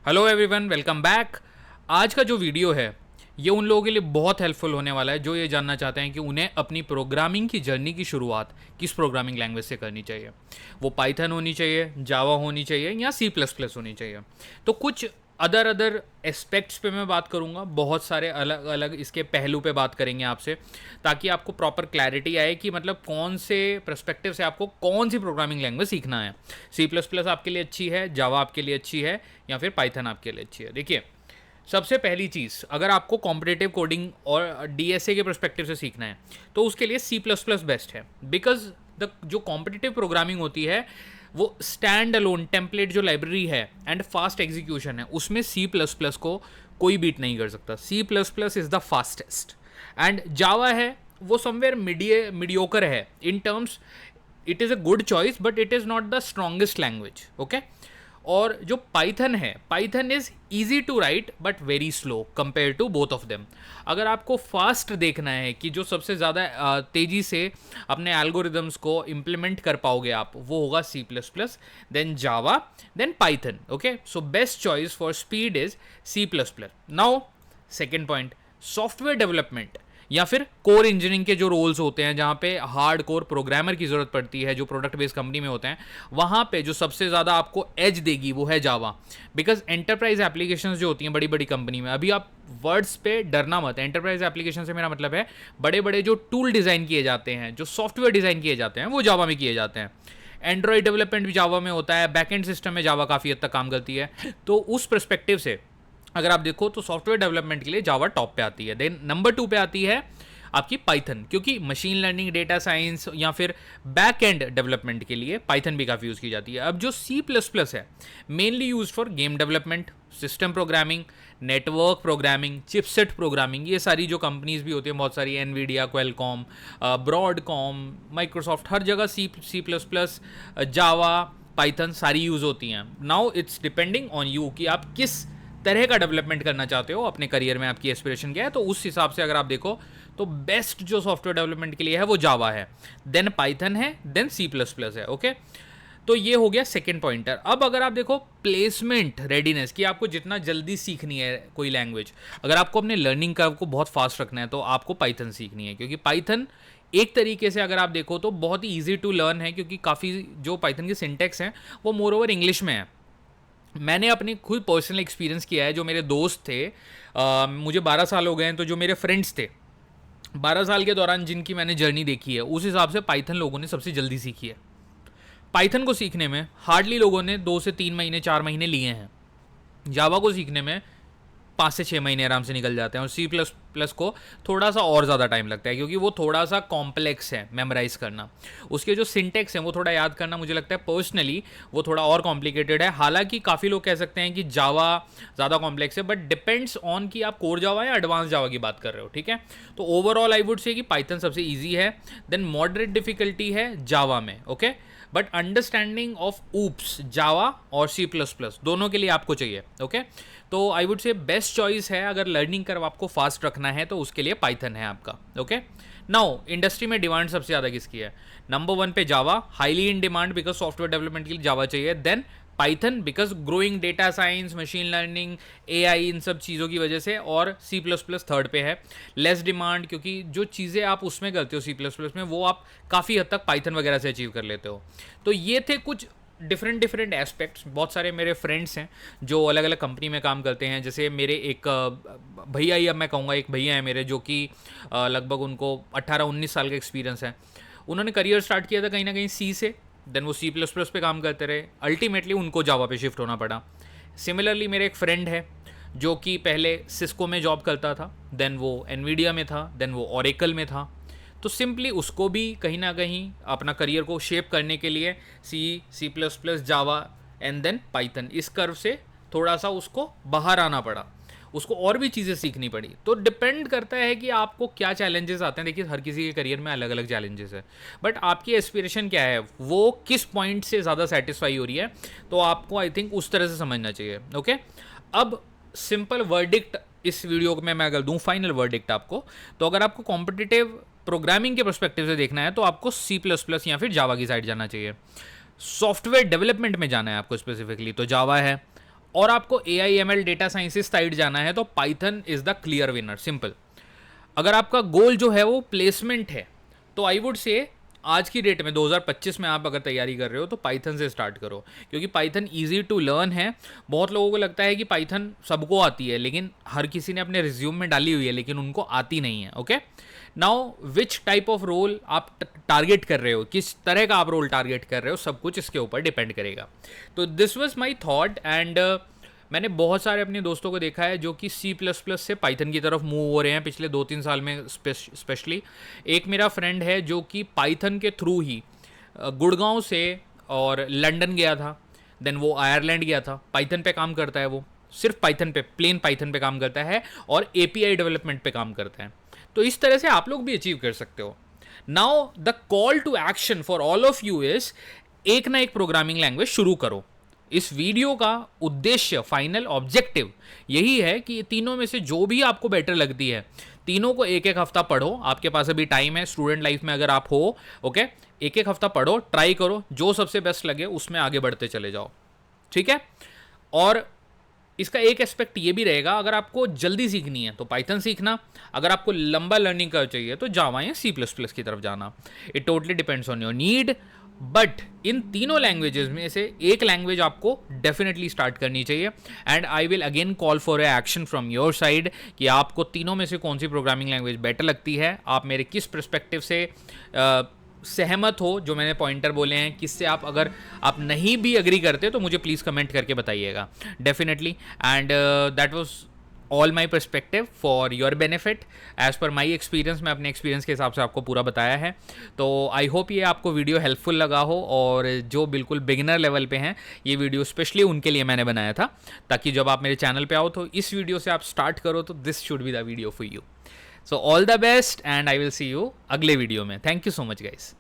Hello everyone, welcome back. आज का जो वीडियो है ये उन लोगों के लिए बहुत हेल्पफुल होने वाला है जो ये जानना चाहते हैं कि उन्हें अपनी प्रोग्रामिंग की जर्नी की शुरुआत किस प्रोग्रामिंग लैंग्वेज से करनी चाहिए। वो पाइथन होनी चाहिए, जावा होनी चाहिए या सी प्लस प्लस होनी चाहिए। तो कुछ अदर एस्पेक्ट्स पे मैं बात करूंगा, बहुत सारे अलग अलग इसके पहलू पे बात करेंगे आपसे, ताकि आपको प्रॉपर क्लैरिटी आए कि मतलब कौन से पर्सपेक्टिव से आपको कौन सी प्रोग्रामिंग लैंग्वेज सीखना है। सी प्लस प्लस आपके लिए अच्छी है, जावा आपके लिए अच्छी है या फिर पाइथन आपके लिए अच्छी है। देखिए, सबसे पहली चीज़, अगर आपको कॉम्पिटिटिव कोडिंग और डीएसए के पर्सपेक्टिव से सीखना है तो उसके लिए सी प्लस प्लस बेस्ट है। बिकॉज द जो कॉम्पिटिटिव प्रोग्रामिंग होती है वो स्टैंड अलोन टेम्पलेट जो लाइब्रेरी है एंड फास्ट एग्जीक्यूशन है, उसमें सी प्लस प्लस को कोई बीट नहीं कर सकता। C plus plus is the fastest. And Java है वो समवेयर मीडियोकर है in terms, it is a good choice but it is not the strongest language. Okay, और जो पाइथन है, Python is easy to write but very slow compare to both of them. अगर आपको fast देखना है कि जो सबसे ज़्यादा तेज़ी से अपने एल्गोरिदम्स को इम्प्लीमेंट कर पाओगे आप, वो होगा C plus plus, then Java, then Python. Okay, so best choice for speed is C plus plus. Now second point, software development या फिर कोर इंजीनियरिंग के जो रोल्स होते हैं जहाँ पे हार्ड कोर प्रोग्रामर की ज़रूरत पड़ती है, जो प्रोडक्ट बेस्ड कंपनी में होते हैं, वहाँ पे जो सबसे ज़्यादा आपको एज देगी वो है जावा। बिकॉज एंटरप्राइज एप्लीकेशंस जो होती हैं बड़ी बड़ी कंपनी में, अभी आप वर्ड्स पे डरना मत। एंटरप्राइज एप्लीकेशन से मेरा मतलब है बड़े बड़े जो टूल डिज़ाइन किए जाते हैं, जो सॉफ्टवेयर डिज़ाइन किए जाते हैं, वो जावा में किए जाते हैं। एंड्रॉयड डेवलपमेंट भी जावा में होता है, बैक एंड सिस्टम में जावा काफ़ी हद तक काम करती है। तो उस परस्पेक्टिव से अगर आप देखो तो सॉफ्टवेयर डेवलपमेंट के लिए जावा टॉप पे आती है। देन नंबर 2 पे आती है आपकी पाइथन, क्योंकि मशीन लर्निंग, डेटा साइंस या फिर बैक एंड डेवलपमेंट के लिए पाइथन भी काफ़ी यूज़ की जाती है। अब जो सी प्लस प्लस है, mainly use for game development, system programming, network programming, chipset programming. ये सारी जो कंपनीज भी होती हैं बहुत सारी, एनवीडिया, क्वेलकॉम, ब्रॉडकॉम, माइक्रोसॉफ्ट, हर जगह सी प्लस प्लस, जावा, पाइथन सारी यूज़ होती हैं। Now it's depending on you कि आप किस तरह का डेवलपमेंट करना चाहते हो अपने करियर में, आपकी एस्पिरेशन क्या है। तो उस हिसाब से अगर आप देखो तो बेस्ट जो सॉफ्टवेयर डेवलपमेंट के लिए है वो जावा है, देन पाइथन है, देन सी प्लस प्लस है। ओके, तो ये हो गया सेकेंड पॉइंटर। अब अगर आप देखो प्लेसमेंट रेडीनेस, कि आपको जितना जल्दी सीखनी है कोई लैंग्वेज, अगर आपको अपने लर्निंग कर्व को बहुत फास्ट रखना है तो आपको पाइथन सीखनी है, क्योंकि पाइथन एक तरीके से अगर आप देखो तो बहुत ही ईजी टू लर्न है, क्योंकि काफ़ी जो पाइथन के सिंटेक्स हैं वो मोर ओवर इंग्लिश में है। मैंने अपनी खुद पर्सनल एक्सपीरियंस किया है। जो मेरे दोस्त थे, मुझे 12 साल हो गए हैं, तो जो मेरे फ्रेंड्स थे 12 साल के दौरान जिनकी मैंने जर्नी देखी है, उस हिसाब से पाइथन लोगों ने सबसे जल्दी सीखी है। पाइथन को सीखने में हार्डली लोगों ने 2 से 3 महीने 4 महीने लिए हैं। जावा को सीखने में 5 से 6 महीने आराम से निकल जाते हैं, और सी प्लस प्लस को थोड़ा सा और ज़्यादा टाइम लगता है, क्योंकि वो थोड़ा सा कॉम्प्लेक्स है मेमोराइज करना। उसके जो सिंटेक्स हैं वो थोड़ा याद करना, मुझे लगता है पर्सनली वो थोड़ा और कॉम्प्लिकेटेड है। हालांकि काफ़ी लोग कह सकते हैं कि जावा ज़्यादा कॉम्प्लेक्स है, बट डिपेंड्स ऑन कि आप कोर जावा या एडवांस जावा की बात कर रहे हो। ठीक है, तो ओवरऑल आई वुड से कि पाइथन सबसे ईजी है, देन मॉडरेट डिफिकल्टी है जावा में। Okay, but understanding of OOPs Java और सी प्लस प्लस दोनों के लिए आपको चाहिए। ओके, तो I would say best choice है, अगर लर्निंग कर्व आपको फास्ट रखना है तो उसके लिए पाइथन है आपका। ओके, नाउ इंडस्ट्री में डिमांड सबसे ज़्यादा किसकी है? नंबर 1 पे Java, highly in demand because software development के लिए जावा चाहिए। Then Python because growing data science, machine learning, AI, इन सब चीज़ों की वजह से। और सी प्लस प्लस थर्ड पे है, लेस डिमांड, क्योंकि जो चीज़ें आप उसमें करते हो सी प्लस प्लस में, वो आप काफ़ी हद तक पाइथन वगैरह से अचीव कर लेते हो। तो ये थे कुछ डिफरेंट एस्पेक्ट्स। बहुत सारे मेरे फ्रेंड्स हैं जो अलग अलग कंपनी में काम करते हैं। जैसे मेरे एक भैया ही, अब मैं कहूँगा एक भैया है मेरे, जो कि लगभग उनको 18-19 साल का एक्सपीरियंस है। उन्होंने करियर स्टार्ट किया था कहीं ना कहीं सी से, देन वो सी प्लस प्लस पे काम करते रहे, अल्टीमेटली उनको जावा पे शिफ्ट होना पड़ा। सिमिलरली मेरे एक फ्रेंड है जो कि पहले सिस्को में जॉब करता था, देन वो एनवीडिया में था, देन वो ओरेकल में था। तो सिंपली उसको भी कहीं ना कहीं अपना करियर को शेप करने के लिए C plus plus, Java and then Python, इस कर्व से थोड़ा सा उसको बाहर आना पड़ा, उसको और भी चीज़ें सीखनी पड़ी। तो डिपेंड करता है कि आपको क्या चैलेंजेस आते हैं। देखिए, हर किसी के करियर में अलग अलग चैलेंजेस है, बट आपकी एस्पिरेशन क्या है, वो किस पॉइंट से ज़्यादा सेटिस्फाई हो रही है, तो आपको आई थिंक उस तरह से समझना चाहिए। ओके, अब सिंपल वर्डिक्ट इस वीडियो में मैं अगर दूँ, फाइनल वर्डिक्ट आपको, तो अगर आपको कॉम्पिटिटिव प्रोग्रामिंग के पर्सपेक्टिव से देखना है तो आपको सी प्लस प्लस या फिर जावा की साइड जाना चाहिए। सॉफ्टवेयर डेवलपमेंट में जाना है आपको स्पेसिफिकली तो जावा है, और आपको AI/ML डेटा साइंसिस साइड जाना है तो Python is the clear winner, simple. अगर आपका गोल जो है वो प्लेसमेंट है तो आई वुड से आज की डेट में 2025 में आप अगर तैयारी कर रहे हो तो पाइथन से स्टार्ट करो, क्योंकि पाइथन ईजी टू लर्न है। बहुत लोगों को लगता है कि पाइथन सबको आती है, लेकिन हर किसी ने अपने रिज्यूम में डाली हुई है लेकिन उनको आती नहीं है। Okay, now which type of role आप टारगेट कर रहे हो, किस तरह का आप रोल टारगेट कर रहे हो, सब कुछ इसके ऊपर डिपेंड करेगा। तो this was my thought and मैंने बहुत सारे अपने दोस्तों को देखा है जो कि C++ से पाइथन की तरफ मूव हो रहे हैं पिछले 2-3 साल में स्पेशली। एक मेरा फ्रेंड है जो कि पाइथन के थ्रू ही गुड़गांव से और लंदन गया था, देन वो आयरलैंड गया था, पाइथन पे काम करता है, वो सिर्फ पाइथन पे, प्लेन पाइथन पे काम करता है और API डेवलपमेंट पे काम करता है। तो इस तरह से आप लोग भी अचीव कर सकते हो। Now the call to action for all of you is, एक ना एक प्रोग्रामिंग लैंग्वेज शुरू करो। इस वीडियो का उद्देश्य, फाइनल ऑब्जेक्टिव यही है कि तीनों में से जो भी आपको बेटर लगती है, तीनों को एक एक हफ्ता पढ़ो। आपके पास अभी टाइम है, स्टूडेंट लाइफ में अगर आप हो, ओके, एक एक हफ्ता पढ़ो, ट्राई करो, जो सबसे बेस्ट लगे उसमें आगे बढ़ते चले जाओ, ठीक है। और इसका एक एस्पेक्ट ये भी रहेगा, अगर आपको जल्दी सीखनी है तो पाइथन सीखना, अगर आपको लंबा लर्निंग कर्व चाहिए तो जावा या C++ की तरफ जाना। It totally depends on your need, but in तीनों लैंग्वेजेस में से एक लैंग्वेज आपको डेफिनेटली स्टार्ट करनी चाहिए। And I will again call for a action from your side कि आपको तीनों में से कौन सी प्रोग्रामिंग लैंग्वेज बेटर लगती है, आप मेरे किस पर्सपेक्टिव से सहमत हो, जो मैंने पॉइंटर बोले हैं, किससे आप, अगर आप नहीं भी अग्री करते तो मुझे प्लीज़ कमेंट करके बताइएगा definitely. And that was all my perspective for your benefit as per my experience. मैं अपने एक्सपीरियंस के हिसाब से आपको पूरा बताया है। तो आई होप ये आपको वीडियो हेल्पफुल लगा हो, और जो बिल्कुल बिगिनर लेवल पे हैं ये वीडियो स्पेशली उनके लिए मैंने बनाया था, ताकि जब आप मेरे चैनल पे आओ तो इस वीडियो से आप स्टार्ट करो, तो this should be the video for you. So all the best and I will see you अगले वीडियो में। Thank you so much guys.